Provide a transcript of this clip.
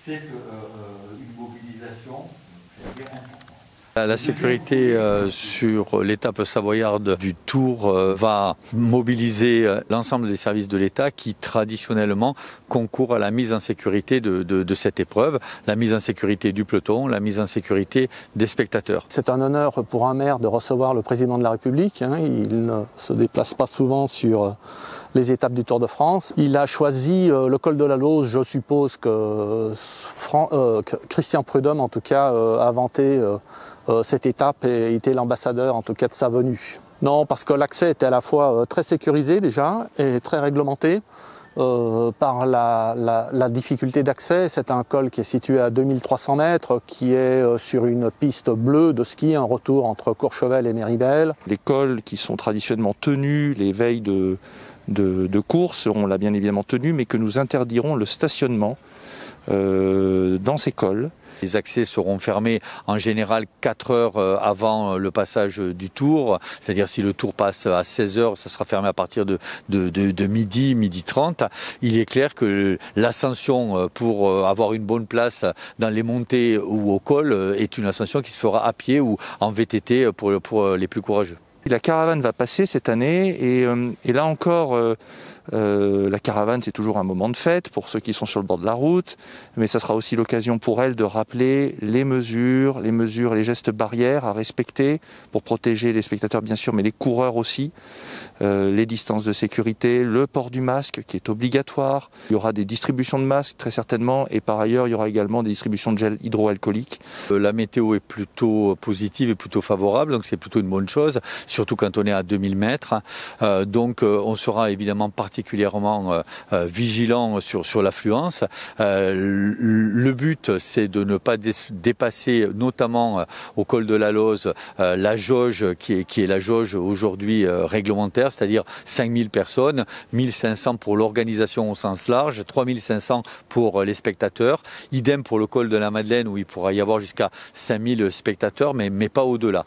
c'est une mobilisation, je dirais, importante. La sécurité sur l'étape savoyarde du Tour va mobiliser l'ensemble des services de l'État qui traditionnellement concourent à la mise en sécurité de cette épreuve, la mise en sécurité du peloton, la mise en sécurité des spectateurs. C'est un honneur pour un maire de recevoir le président de la République. Il ne se déplace pas souvent sur les étapes du Tour de France. Il a choisi le col de la Lose. Je suppose que Christian Prudhomme, en tout cas, a vanté cette étape et était l'ambassadeur, en tout cas, de sa venue. Non, parce que l'accès était à la fois très sécurisé déjà et très réglementé par la difficulté d'accès. C'est un col qui est situé à 2300 mètres, qui est sur une piste bleue de ski, un retour entre Courchevel et Méribel. Les cols qui sont traditionnellement tenus les veilles de course seront là bien évidemment tenus, mais que nous interdirons le stationnement dans ces cols. Les accès seront fermés en général 4 heures avant le passage du Tour, c'est-à-dire si le Tour passe à 16 heures, ça sera fermé à partir de midi 30. Il est clair que l'ascension pour avoir une bonne place dans les montées ou au col est une ascension qui se fera à pied ou en VTT pour les plus courageux. La caravane va passer cette année et là encore, la caravane c'est toujours un moment de fête pour ceux qui sont sur le bord de la route, mais ça sera aussi l'occasion pour elle de rappeler les mesures, les gestes barrières à respecter pour protéger les spectateurs bien sûr, mais les coureurs aussi, les distances de sécurité, le port du masque qui est obligatoire. Il y aura des distributions de masques très certainement et par ailleurs il y aura également des distributions de gel hydroalcoolique. La météo est plutôt positive et plutôt favorable, donc c'est plutôt une bonne chose, surtout quand on est à 2000 mètres. Donc on sera évidemment particulièrement vigilant sur l'affluence. Le but, c'est de ne pas dépasser, notamment au col de la Lose, la jauge qui est la jauge aujourd'hui réglementaire, c'est-à-dire 5000 personnes, 1500 pour l'organisation au sens large, 3500 pour les spectateurs. Idem pour le col de la Madeleine où il pourra y avoir jusqu'à 5000 spectateurs, mais pas au-delà.